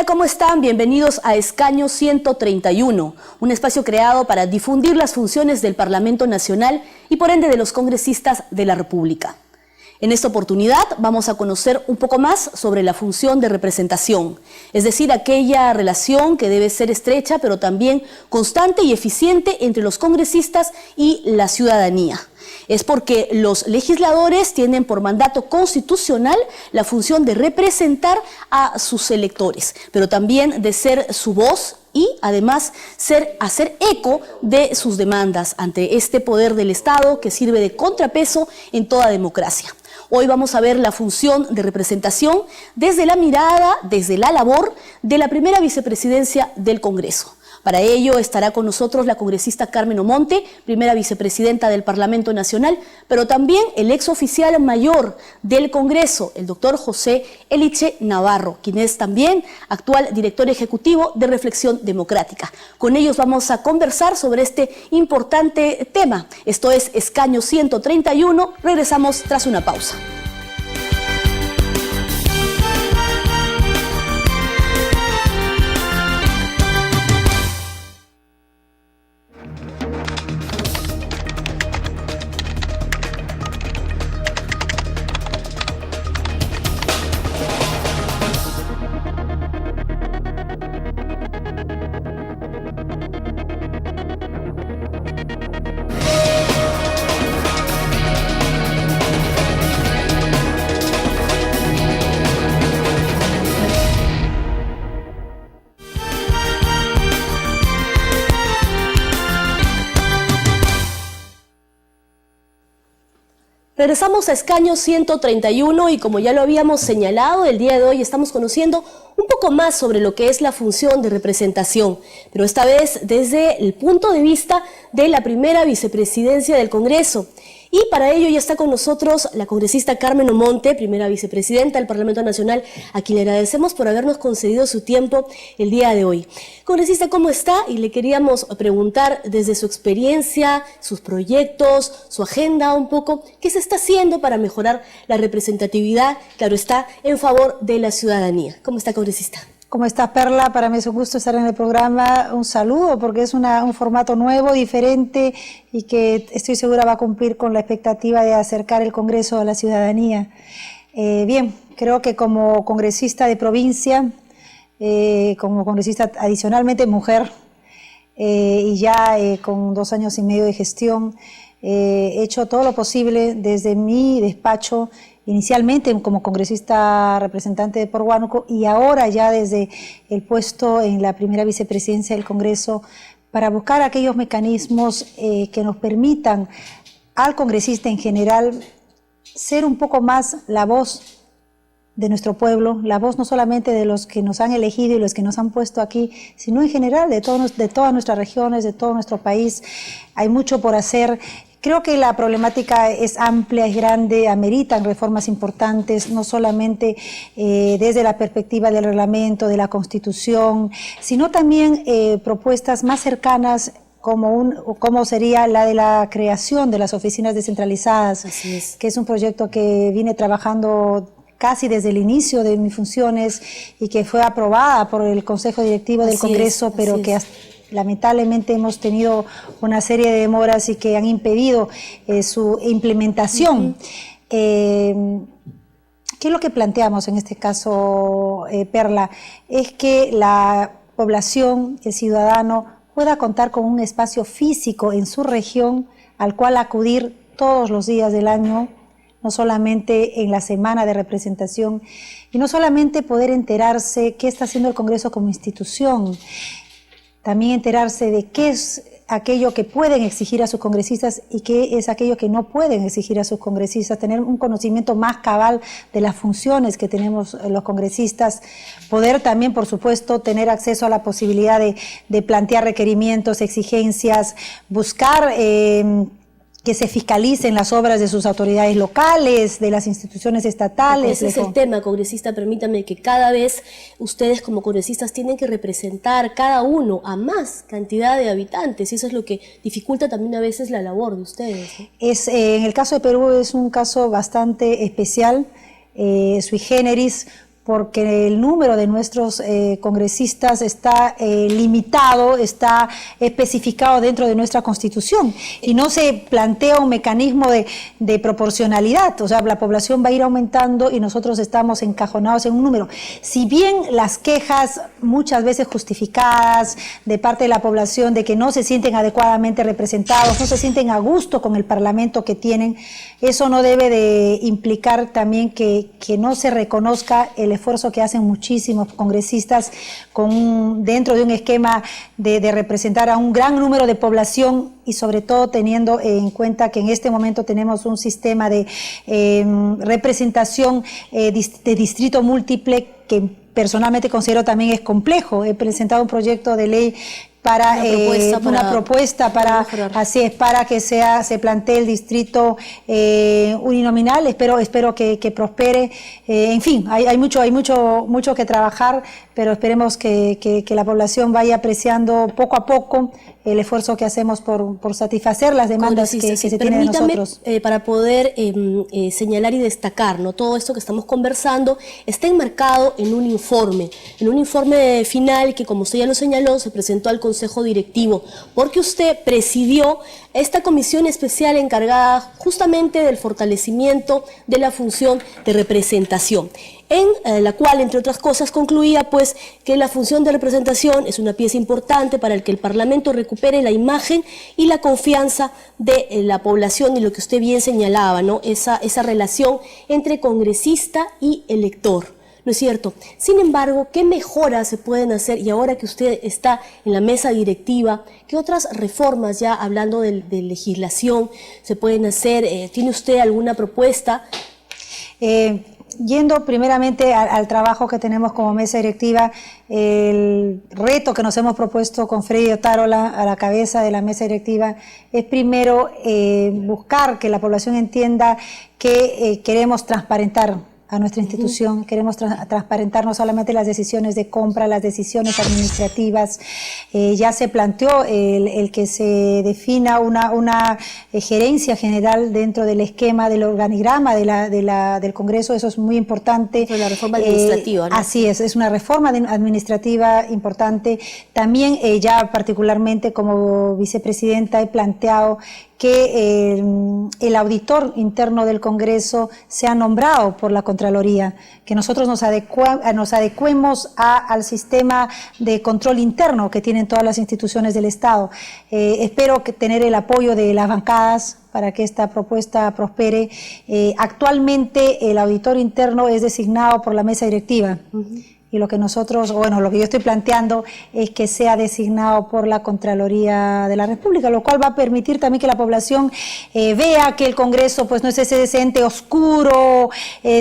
¿cómo están? Bienvenidos a Escaño 131, un espacio creado para difundir las funciones del Parlamento Nacional y por ende de los congresistas de la República. En esta oportunidad vamos a conocer un poco más sobre la función de representación, es decir, aquella relación que debe ser estrecha pero también constante y eficiente entre los congresistas y la ciudadanía. Es porque los legisladores tienen por mandato constitucional la función de representar a sus electores, pero también de ser su voz y además hacer eco de sus demandas ante este poder del Estado que sirve de contrapeso en toda democracia. Hoy vamos a ver la función de representación desde la mirada, desde la labor de la primera vicepresidencia del Congreso. Para ello estará con nosotros la congresista Carmen Omonte, primera vicepresidenta del Parlamento Nacional, pero también el exoficial mayor del Congreso, el doctor José Eliche Navarro, quien es también actual director ejecutivo de Reflexión Democrática. Con ellos vamos a conversar sobre este importante tema. Esto es Escaño 131. Regresamos tras una pausa. Regresamos a Escaño 131 y como ya lo habíamos señalado, el día de hoy estamos conociendo un poco más sobre lo que es la función de representación, pero esta vez desde el punto de vista de la primera vicepresidencia del Congreso. Y para ello ya está con nosotros la congresista Carmen Omonte, primera vicepresidenta del Parlamento Nacional, a quien le agradecemos por habernos concedido su tiempo el día de hoy. Congresista, ¿cómo está? Y le queríamos preguntar desde su experiencia, sus proyectos, su agenda un poco, ¿qué se está haciendo para mejorar la representatividad, claro está, en favor de la ciudadanía? ¿Cómo está, congresista? ¿Cómo estás, Perla? Para mí es un gusto estar en el programa. Un saludo porque es un formato nuevo, diferente y que estoy segura va a cumplir con la expectativa de acercar el Congreso a la ciudadanía. Bien, creo que como congresista de provincia, como congresista adicionalmente mujer y ya con 2 años y medio de gestión, he hecho todo lo posible desde mi despacho, inicialmente como congresista representante de por Huánuco y ahora ya desde el puesto en la primera vicepresidencia del Congreso, para buscar aquellos mecanismos que nos permitan al congresista en general ser un poco más la voz de nuestro pueblo, la voz no solamente de los que nos han elegido y los que nos han puesto aquí, sino en general de todas nuestras regiones, de todo nuestro país. Hay mucho por hacer. Creo que la problemática es amplia, es grande, ameritan reformas importantes, no solamente desde la perspectiva del reglamento, de la Constitución, sino también propuestas más cercanas como sería la de la creación de las oficinas descentralizadas, que es un proyecto que vine trabajando casi desde el inicio de mis funciones y que fue aprobada por el Consejo Directivo del Congreso, pero que lamentablemente hemos tenido una serie de demoras y que han impedido su implementación. ¿Qué es lo que planteamos en este caso, Perla? Es que la población, el ciudadano, pueda contar con un espacio físico en su región al cual acudir todos los días del año, no solamente en la semana de representación, y no solamente poder enterarse qué está haciendo el Congreso como institución, también enterarse de qué es aquello que pueden exigir a sus congresistas y qué es aquello que no pueden exigir a sus congresistas, tener un conocimiento más cabal de las funciones que tenemos los congresistas, poder también, por supuesto, tener acceso a la posibilidad de plantear requerimientos, exigencias, buscar que se fiscalicen las obras de sus autoridades locales, de las instituciones estatales. Ese es el tema, congresista, permítame que cada vez ustedes como congresistas tienen que representar cada uno a más cantidad de habitantes y eso es lo que dificulta también a veces la labor de ustedes, ¿no? En el caso de Perú es un caso bastante especial, sui generis, porque el número de nuestros congresistas está limitado, está especificado dentro de nuestra Constitución y no se plantea un mecanismo de proporcionalidad, o sea, la población va a ir aumentando y nosotros estamos encajonados en un número. Si bien las quejas muchas veces justificadas de parte de la población de que no se sienten adecuadamente representados, no se sienten a gusto con el Parlamento que tienen, eso no debe de implicar también que no se reconozca el esfuerzo que hacen muchísimos congresistas dentro de un esquema de representar a un gran número de población y sobre todo teniendo en cuenta que en este momento tenemos un sistema de representación de distrito múltiple que personalmente considero también es complejo. He presentado un proyecto de ley para una propuesta para así es, para que se plantee el distrito uninominal. Espero que prospere. En fin, hay mucho que trabajar, pero esperemos que la población vaya apreciando poco a poco el esfuerzo que hacemos por satisfacer las demandas que se tienen de nosotros. Para poder señalar y destacar, ¿no? Todo esto que estamos conversando está enmarcado en un informe final que, como usted ya lo señaló, se presentó al Consejo Directivo, porque usted presidió esta comisión especial encargada justamente del fortalecimiento de la función de representación, en la cual, entre otras cosas, concluía pues que la función de representación es una pieza importante para que el Parlamento recupere la imagen y la confianza de la población y lo que usted bien señalaba, ¿no? Esa relación entre congresista y elector. ¿No es cierto? Sin embargo, ¿qué mejoras se pueden hacer? Y ahora que usted está en la mesa directiva, ¿qué otras reformas, ya hablando de legislación, se pueden hacer? ¿Tiene usted alguna propuesta? Yendo primeramente al trabajo que tenemos como mesa directiva, el reto que nos hemos propuesto con Freddy Otárola a la cabeza de la mesa directiva es primero buscar que la población entienda que queremos transparentar a nuestra institución, queremos transparentar no solamente las decisiones de compra, las decisiones administrativas. Ya se planteó el que se defina una gerencia general dentro del esquema del organigrama del Congreso. Eso es muy importante. Es la reforma administrativa, ¿no? Así es una reforma administrativa importante. También ya particularmente como vicepresidenta he planteado que el auditor interno del Congreso sea nombrado por la Contraloría, que nosotros nos adecuemos al sistema de control interno que tienen todas las instituciones del Estado. Espero tener el apoyo de las bancadas para que esta propuesta prospere. Actualmente el auditor interno es designado por la mesa directiva. Y lo que lo que yo estoy planteando es que sea designado por la Contraloría de la República, lo cual va a permitir también que la población vea que el Congreso pues no es ese ente oscuro,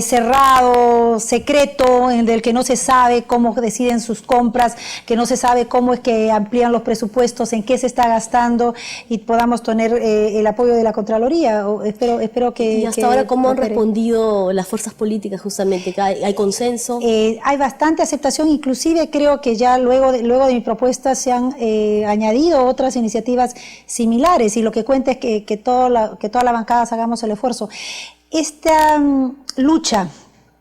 cerrado, secreto, del que no se sabe cómo deciden sus compras, que no se sabe cómo es que amplían los presupuestos, en qué se está gastando, y podamos tener el apoyo de la Contraloría. Espero que... ¿Y hasta ahora cómo han respondido las fuerzas políticas justamente? ¿Hay consenso? Hay bastante aceptación, inclusive creo que ya luego de mi propuesta se han añadido otras iniciativas similares, y lo que cuenta es que toda la bancada hagamos el esfuerzo. Esta lucha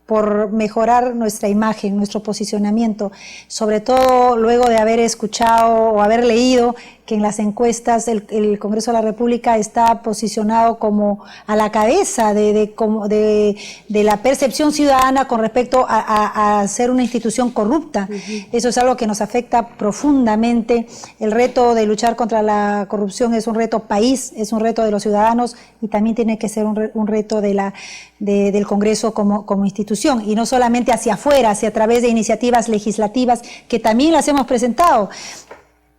por mejorar nuestra imagen, nuestro posicionamiento, sobre todo luego de haber escuchado o haber leído que en las encuestas el Congreso de la República está posicionado como a la cabeza de la percepción ciudadana con respecto a ser una institución corrupta. Eso es algo que nos afecta profundamente. El reto de luchar contra la corrupción es un reto país, es un reto de los ciudadanos, y también tiene que ser un reto del Congreso como institución, y no solamente hacia afuera, hacia a través de iniciativas legislativas que también las hemos presentado.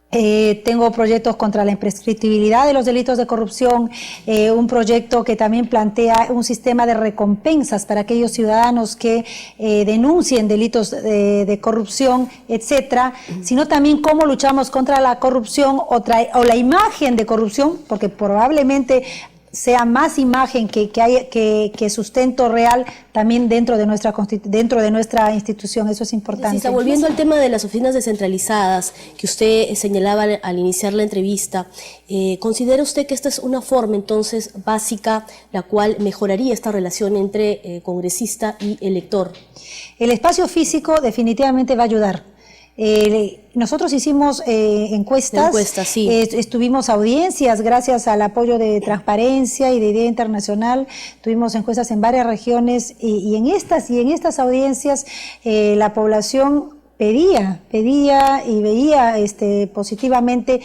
Tengo proyectos contra la imprescriptibilidad de los delitos de corrupción, un proyecto que también plantea un sistema de recompensas para aquellos ciudadanos que denuncien delitos de corrupción, etcétera, sino también cómo luchamos contra la corrupción o la imagen de corrupción, porque probablemente sea más imagen que sustento real también dentro de nuestra institución. Eso es importante. Sí, está volviendo al tema de las oficinas descentralizadas que usted señalaba al iniciar la entrevista. ¿Considera usted que esta es una forma entonces básica la cual mejoraría esta relación entre congresista y elector? El espacio físico definitivamente va a ayudar. Nosotros hicimos encuestas, sí. Tuvimos audiencias gracias al apoyo de Transparencia y de Idea Internacional, tuvimos encuestas en varias regiones y en estas audiencias la población pedía y veía positivamente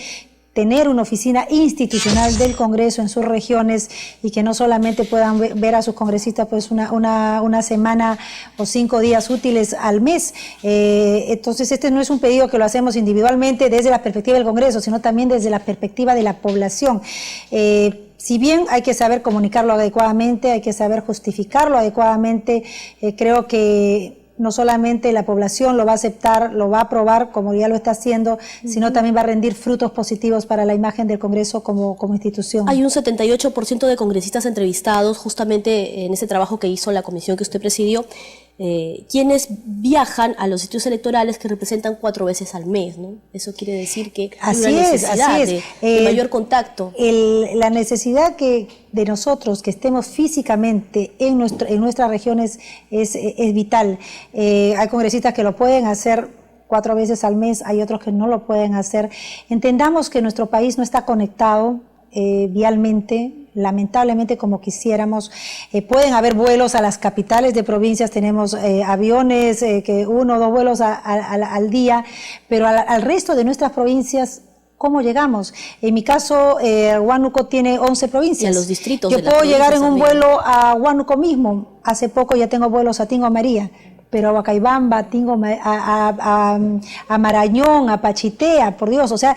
tener una oficina institucional del Congreso en sus regiones y que no solamente puedan ver a sus congresistas pues una semana o 5 días útiles al mes. Entonces este no es un pedido que lo hacemos individualmente desde la perspectiva del Congreso, sino también desde la perspectiva de la población. Si bien hay que saber comunicarlo adecuadamente, hay que saber justificarlo adecuadamente, creo que no solamente la población lo va a aceptar, lo va a aprobar, como ya lo está haciendo, sino también va a rendir frutos positivos para la imagen del Congreso como institución. Hay un 78% de congresistas entrevistados justamente en ese trabajo que hizo la comisión que usted presidió, quienes viajan a los sitios electorales que representan 4 veces al mes, ¿no? Eso quiere decir que hay una necesidad de mayor contacto. La necesidad de nosotros que estemos físicamente en nuestras regiones es vital. Hay congresistas que lo pueden hacer 4 veces al mes, hay otros que no lo pueden hacer. Entendamos que nuestro país no está conectado vialmente, lamentablemente como quisiéramos. Pueden haber vuelos a las capitales de provincias, tenemos aviones, que 1 o 2 vuelos al día, pero al resto de nuestras provincias, ¿cómo llegamos? En mi caso, Huánuco tiene 11 provincias. Y a los distritos. Yo puedo llegar en un vuelo a Huánuco mismo. Hace poco ya tengo vuelos a Tingo María, pero a Huacaybamba, a Marañón, a Pachitea, por Dios, o sea,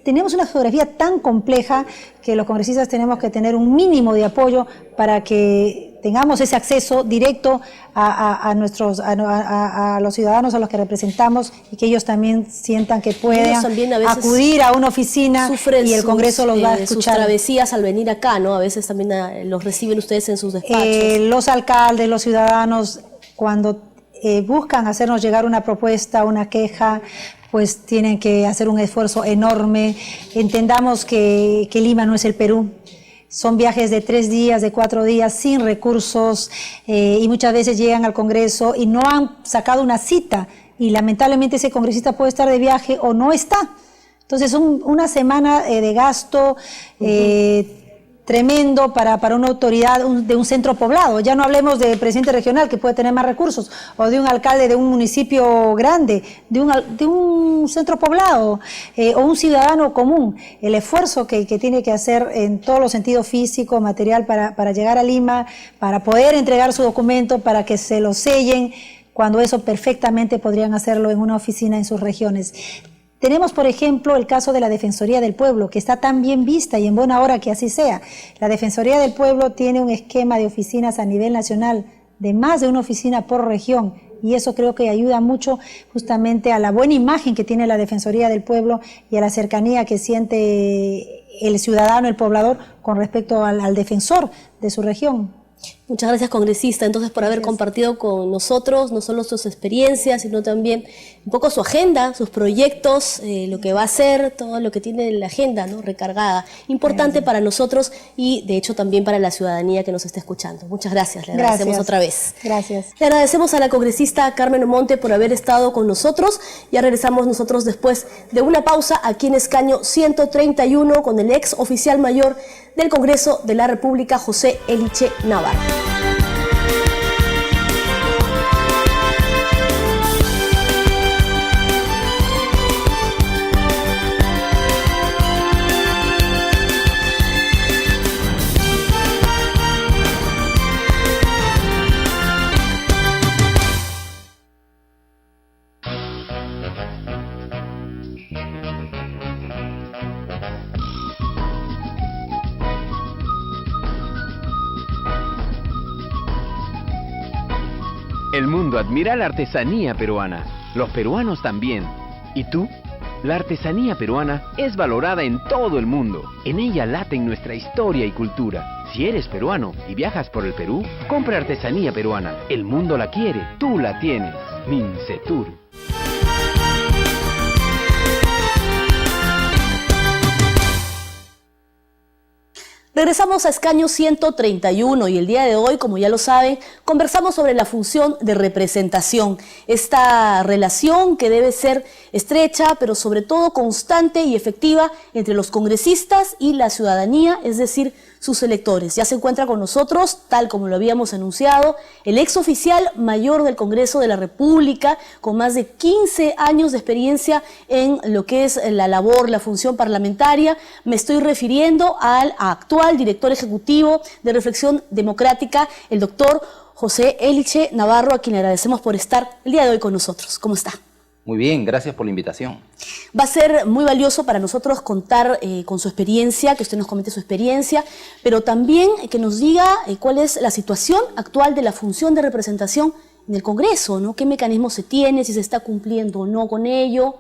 tenemos una geografía tan compleja que los congresistas tenemos que tener un mínimo de apoyo para que tengamos ese acceso directo a los ciudadanos a los que representamos y que ellos también sientan que puedan acudir a una oficina y el Congreso los va a escuchar. Sus travesías al venir acá, ¿no? A veces también los reciben ustedes en sus despachos. Los alcaldes, los ciudadanos, cuando buscan hacernos llegar una propuesta, una queja, pues tienen que hacer un esfuerzo enorme. Entendamos que Lima no es el Perú. Son viajes de 3 días, de 4 días, sin recursos, y muchas veces llegan al Congreso y no han sacado una cita, y lamentablemente ese congresista puede estar de viaje o no está. Entonces una semana de gasto tremendo para una autoridad de un centro poblado. Ya no hablemos del presidente regional, que puede tener más recursos, o de un alcalde de un municipio grande, de un centro poblado, o un ciudadano común. El esfuerzo que tiene que hacer en todos los sentidos, físico, material, para llegar a Lima, para poder entregar su documento, para que se lo sellen, cuando eso perfectamente podrían hacerlo en una oficina en sus regiones. Tenemos, por ejemplo, el caso de la Defensoría del Pueblo, que está tan bien vista y en buena hora que así sea. La Defensoría del Pueblo tiene un esquema de oficinas a nivel nacional, de más de una oficina por región, y eso creo que ayuda mucho justamente a la buena imagen que tiene la Defensoría del Pueblo y a la cercanía que siente el ciudadano, el poblador, con respecto al defensor de su región. Muchas gracias, congresista, entonces, por haber compartido con nosotros no solo sus experiencias, sino también un poco su agenda, sus proyectos, lo que va a hacer, todo lo que tiene la agenda, ¿no?, recargada. Importante para nosotros y, de hecho, también para la ciudadanía que nos está escuchando. Muchas gracias, le agradecemos otra vez. Gracias. Le agradecemos a la congresista Carmen Omonte por haber estado con nosotros. Ya regresamos nosotros después de una pausa aquí en escaño 131 con el ex oficial mayor del Congreso de la República, José Eliche Navarro. El mundo admira la artesanía peruana, los peruanos también. ¿Y tú? La artesanía peruana es valorada en todo el mundo. En ella laten nuestra historia y cultura. Si eres peruano y viajas por el Perú, compra artesanía peruana. El mundo la quiere, tú la tienes. Mincetur. Regresamos a Escaño 131 y el día de hoy, como ya lo saben, conversamos sobre la función de representación. Esta relación que debe ser estrecha, pero sobre todo constante y efectiva entre los congresistas y la ciudadanía, es decir, sus electores. Ya se encuentra con nosotros, tal como lo habíamos anunciado, el ex oficial mayor del Congreso de la República, con más de 15 años de experiencia en lo que es la labor, la función parlamentaria. Me estoy refiriendo al actual director ejecutivo de Reflexión Democrática, el doctor José Eliche Navarro, a quien le agradecemos por estar el día de hoy con nosotros. ¿Cómo está? Muy bien, gracias por la invitación. Va a ser muy valioso para nosotros contar con su experiencia, que usted nos comente su experiencia, pero también que nos diga cuál es la situación actual de la función de representación en el Congreso, ¿no? ¿Qué mecanismos se tiene, si se está cumpliendo o no con ello,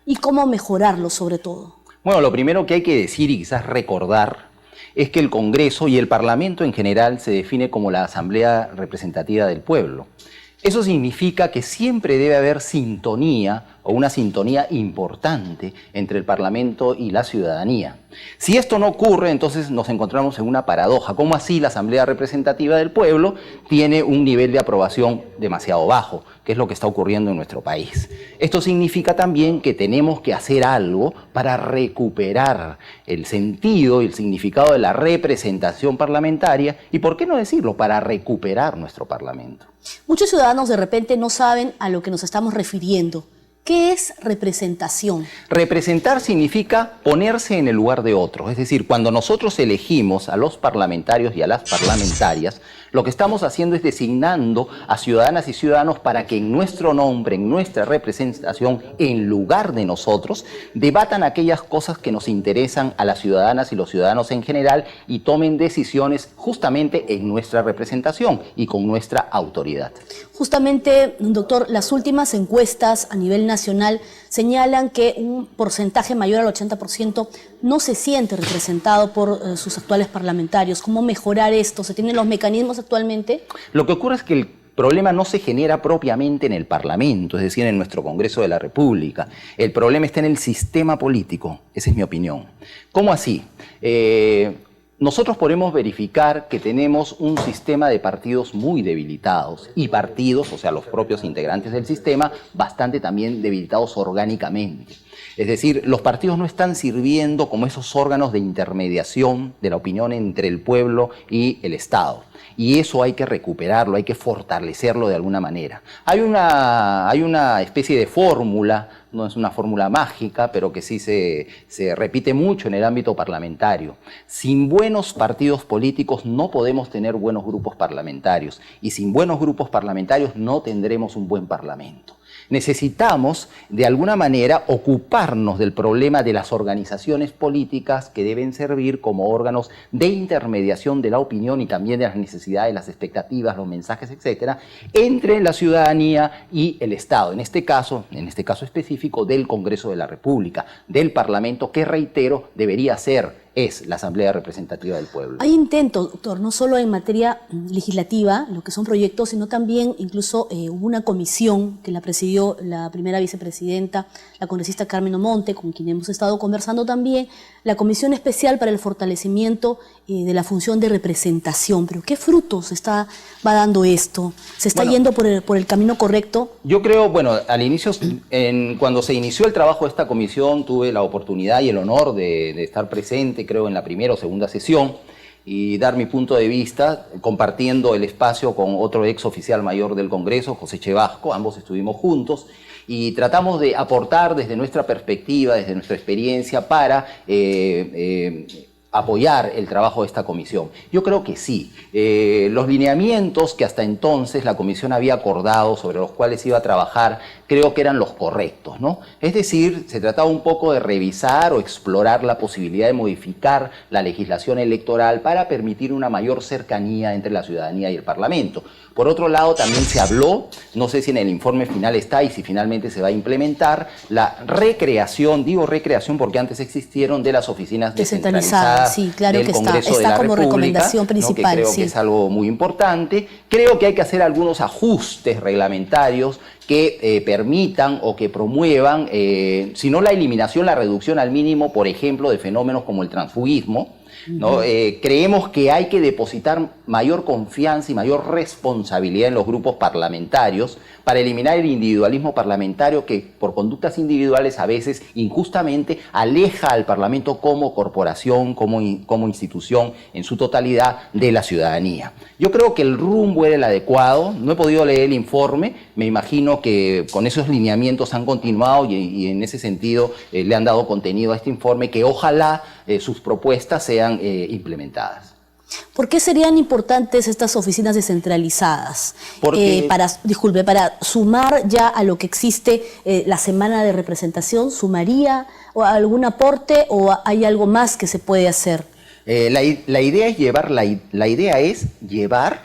y cómo mejorarlo sobre todo? Bueno, lo primero que hay que decir y quizás recordar es que el Congreso y el Parlamento en general se define como la Asamblea Representativa del Pueblo. Eso significa que siempre debe haber sintonía o una sintonía importante entre el Parlamento y la ciudadanía. Si esto no ocurre, entonces nos encontramos en una paradoja. ¿Cómo así la Asamblea Representativa del Pueblo tiene un nivel de aprobación demasiado bajo? Que es lo que está ocurriendo en nuestro país. Esto significa también que tenemos que hacer algo para recuperar el sentido y el significado de la representación parlamentaria y, ¿por qué no decirlo?, para recuperar nuestro Parlamento. Muchos ciudadanos de repente no saben a lo que nos estamos refiriendo. ¿Qué es representación? Representar significa ponerse en el lugar de otros. Es decir, cuando nosotros elegimos a los parlamentarios y a las parlamentarias, lo que estamos haciendo es designando a ciudadanas y ciudadanos para que en nuestro nombre, en nuestra representación, en lugar de nosotros, debatan aquellas cosas que nos interesan a las ciudadanas y los ciudadanos en general y tomen decisiones justamente en nuestra representación y con nuestra autoridad. Justamente, doctor, las últimas encuestas a nivel nacional señalan que un porcentaje mayor al 80% no se siente representado por sus actuales parlamentarios. ¿Cómo mejorar esto? ¿Se tienen los mecanismos actualmente? Lo que ocurre es que el problema no se genera propiamente en el Parlamento, es decir, en nuestro Congreso de la República. El problema está en el sistema político, esa es mi opinión. ¿Cómo así? Nosotros podemos verificar que tenemos un sistema de partidos muy debilitados y partidos, o sea, los propios integrantes del sistema, bastante también debilitados orgánicamente. Es decir, los partidos no están sirviendo como esos órganos de intermediación de la opinión entre el pueblo y el Estado. Y eso hay que recuperarlo, hay que fortalecerlo de alguna manera. Hay una especie de fórmula, no es una fórmula mágica, pero que sí se repite mucho en el ámbito parlamentario. Sin buenos partidos políticos no podemos tener buenos grupos parlamentarios, y sin buenos grupos parlamentarios no tendremos un buen parlamento. Necesitamos, de alguna manera, ocuparnos del problema de las organizaciones políticas que deben servir como órganos de intermediación de la opinión y también de las necesidades, las expectativas, los mensajes, etcétera, entre la ciudadanía y el Estado. En este caso específico, del Congreso de la República, del Parlamento, que, reitero, debería ser, es la Asamblea Representativa del Pueblo. Hay intentos, doctor, no solo en materia legislativa, lo que son proyectos, sino también incluso hubo una comisión que la presidió la primera vicepresidenta, la congresista Carmen Omonte, con quien hemos estado conversando también, la Comisión Especial para el Fortalecimiento de la Función de Representación. Pero ¿qué frutos va dando esto? ¿Se está yendo por el camino correcto? Yo creo, bueno, al inicio, cuando se inició el trabajo de esta comisión, tuve la oportunidad y el honor de estar presente, creo, en la primera o segunda sesión y dar mi punto de vista, compartiendo el espacio con otro ex oficial mayor del Congreso, José Chevasco. Ambos estuvimos juntos y tratamos de aportar desde nuestra perspectiva, desde nuestra experiencia, para apoyar el trabajo de esta comisión? Yo creo que sí. Los lineamientos que hasta entonces la comisión había acordado, sobre los cuales iba a trabajar, creo que eran los correctos, ¿no? Es decir, se trataba un poco de revisar o explorar la posibilidad de modificar la legislación electoral para permitir una mayor cercanía entre la ciudadanía y el Parlamento. Por otro lado, también se habló, no sé si en el informe final está y si finalmente se va a implementar, la recreación, digo recreación porque antes existieron, de las oficinas descentralizadas sí, claro del que Congreso de la como República, recomendación principal, ¿no? Que creo sí, que es algo muy importante. Creo que hay que hacer algunos ajustes reglamentarios que permitan o que promuevan, si no la eliminación, la reducción al mínimo, por ejemplo, de fenómenos como el transfugismo, ¿no? Creemos que hay que depositar mayor confianza y mayor responsabilidad en los grupos parlamentarios para eliminar el individualismo parlamentario que por conductas individuales a veces injustamente aleja al Parlamento como corporación, como institución en su totalidad de la ciudadanía. Yo creo que el rumbo era el adecuado, no he podido leer el informe, me imagino que con esos lineamientos han continuado y en ese sentido le han dado contenido a este informe, que ojalá sus propuestas sean implementadas. ¿Por qué serían importantes estas oficinas descentralizadas? Porque, para sumar ya a lo que existe la semana de representación, ¿sumaría algún aporte o hay algo más que se puede hacer? La idea es llevar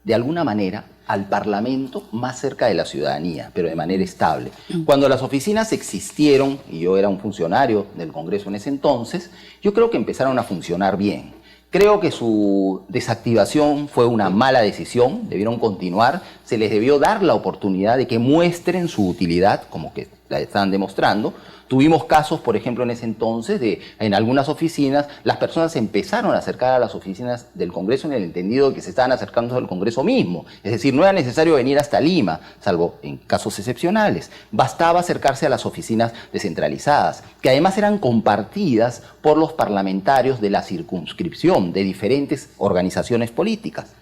de alguna manera al Parlamento más cerca de la ciudadanía, pero de manera estable. Cuando las oficinas existieron, y yo era un funcionario del Congreso en ese entonces, yo creo que empezaron a funcionar bien. Creo que su desactivación fue una mala decisión, debieron continuar, se les debió dar la oportunidad de que muestren su utilidad, como que la están demostrando. Tuvimos casos, por ejemplo, en ese entonces, en algunas oficinas, las personas se empezaron a acercar a las oficinas del Congreso en el entendido de que se estaban acercando al Congreso mismo. Es decir, no era necesario venir hasta Lima, salvo en casos excepcionales. Bastaba acercarse a las oficinas descentralizadas, que además eran compartidas por los parlamentarios de la circunscripción de diferentes organizaciones políticas,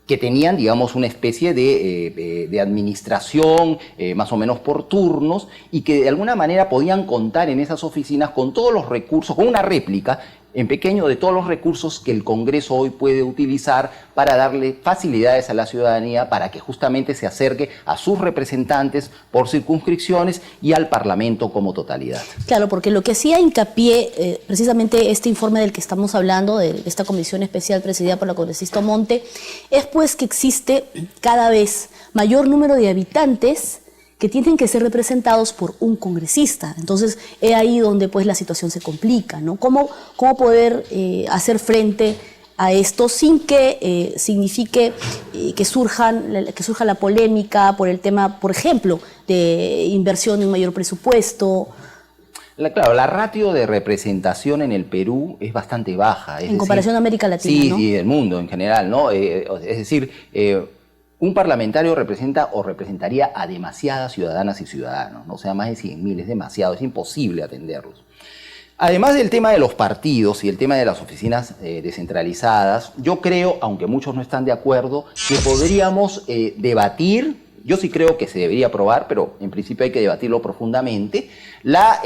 que tenían, digamos, una especie de administración más o menos por turnos y que de alguna manera podían contar en esas oficinas con todos los recursos, con una réplica en pequeño de todos los recursos que el Congreso hoy puede utilizar para darle facilidades a la ciudadanía para que justamente se acerque a sus representantes por circunscripciones y al Parlamento como totalidad. Claro, porque lo que hacía hincapié, precisamente este informe del que estamos hablando, de esta comisión especial presidida por la congresista Monte, es pues que existe cada vez mayor número de habitantes que tienen que ser representados por un congresista. Entonces, es ahí donde pues la situación se complica, ¿no? ¿Cómo poder hacer frente a esto sin que signifique que surja la polémica por el tema, por ejemplo, de inversión de un mayor presupuesto? Claro, la ratio de representación en el Perú es bastante baja. En comparación a América Latina, sí, ¿no? Sí, del mundo en general, ¿no? Es decir, un parlamentario representa o representaría a demasiadas ciudadanas y ciudadanos, ¿no? O sea, más de 100.000, es demasiado, es imposible atenderlos. Además del tema de los partidos y el tema de las oficinas descentralizadas, yo creo, aunque muchos no están de acuerdo, que podríamos debatir, yo sí creo que se debería aprobar, pero en principio hay que debatirlo profundamente, la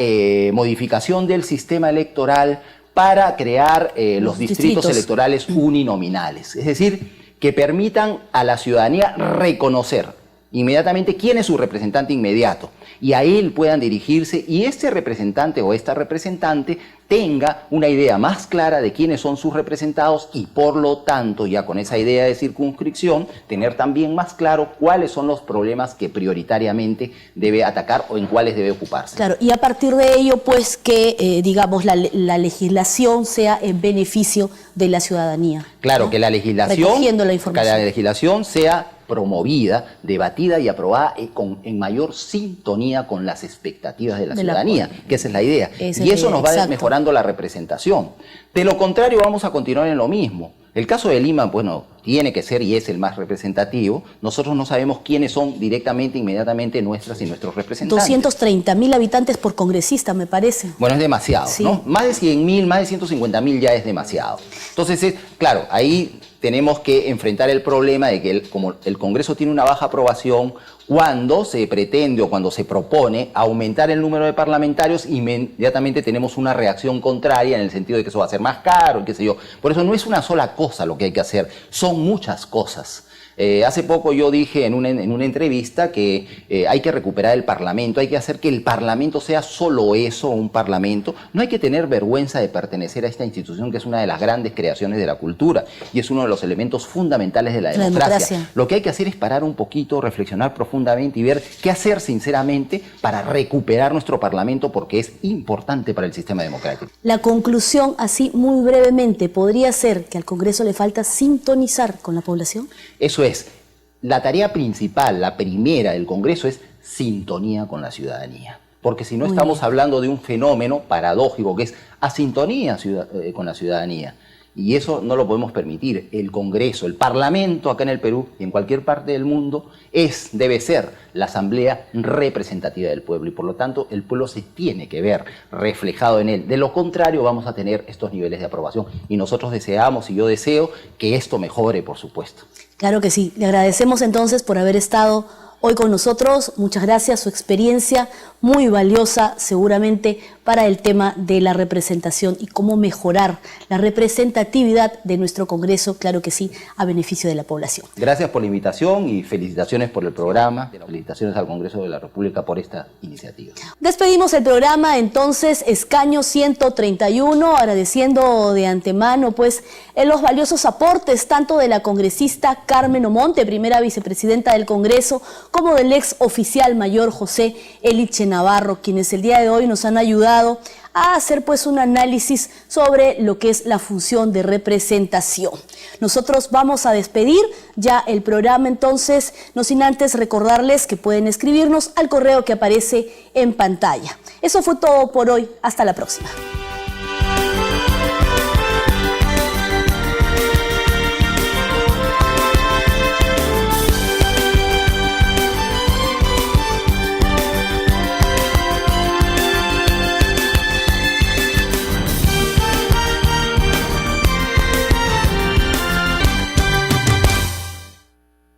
modificación del sistema electoral para crear los distritos electorales uninominales. Es decir, que permitan a la ciudadanía reconocer inmediatamente quién es su representante inmediato y a él puedan dirigirse y este representante o esta representante tenga una idea más clara de quiénes son sus representados y por lo tanto, ya con esa idea de circunscripción, tener también más claro cuáles son los problemas que prioritariamente debe atacar o en cuáles debe ocuparse. Claro, y a partir de ello, pues que, digamos, la legislación sea en beneficio de la ciudadanía. Claro, ¿no? Que la legislación sea promovida, debatida y aprobada en mayor sintonía con las expectativas de la ciudadanía, que esa es la idea. Y eso nos va mejorando la representación. De lo contrario, vamos a continuar en lo mismo. El caso de Lima, bueno, tiene que ser y es el más representativo. Nosotros no sabemos quiénes son directamente, inmediatamente nuestras y nuestros representantes. 230.000 habitantes por congresista, me parece. Bueno, es demasiado, sí, ¿no? Más de 100.000, más de 150.000 ya es demasiado. Entonces, claro, ahí tenemos que enfrentar el problema de que como el Congreso tiene una baja aprobación, Cuando se pretende o cuando se propone aumentar el número de parlamentarios, inmediatamente tenemos una reacción contraria en el sentido de que eso va a ser más caro y qué sé yo. Por eso no es una sola cosa lo que hay que hacer, son muchas cosas. Hace poco yo dije en una entrevista que hay que recuperar el Parlamento, hay que hacer que el Parlamento sea solo eso, un Parlamento. No hay que tener vergüenza de pertenecer a esta institución que es una de las grandes creaciones de la cultura y es uno de los elementos fundamentales de la democracia. Lo que hay que hacer es parar un poquito, reflexionar profundamente y ver qué hacer sinceramente para recuperar nuestro Parlamento porque es importante para el sistema democrático. La conclusión, así muy brevemente, ¿podría ser que al Congreso le falta sintonizar con la población? Eso es, la tarea principal, la primera del Congreso es sintonía con la ciudadanía. Porque si no estamos hablando de un fenómeno paradójico que es asintonía con la ciudadanía. Y eso no lo podemos permitir. El Congreso, el Parlamento acá en el Perú y en cualquier parte del mundo debe ser la asamblea representativa del pueblo y por lo tanto el pueblo se tiene que ver reflejado en él. De lo contrario vamos a tener estos niveles de aprobación y nosotros deseamos y yo deseo que esto mejore, por supuesto. Claro que sí. Le agradecemos entonces por haber estado hoy con nosotros. Muchas gracias, su experiencia muy valiosa seguramente para el tema de la representación y cómo mejorar la representatividad de nuestro Congreso, claro que sí, a beneficio de la población. Gracias por la invitación y felicitaciones por el programa. Felicitaciones al Congreso de la República por esta iniciativa. Despedimos el programa entonces, escaño 131, agradeciendo de antemano pues los valiosos aportes tanto de la congresista Carmen Omonte, primera vicepresidenta del Congreso, como del ex oficial mayor José Eliche Navarro, quienes el día de hoy nos han ayudado a hacer pues un análisis sobre lo que es la función de representación. Nosotros vamos a despedir ya el programa entonces, no sin antes recordarles que pueden escribirnos al correo que aparece en pantalla. Eso fue todo por hoy, hasta la próxima.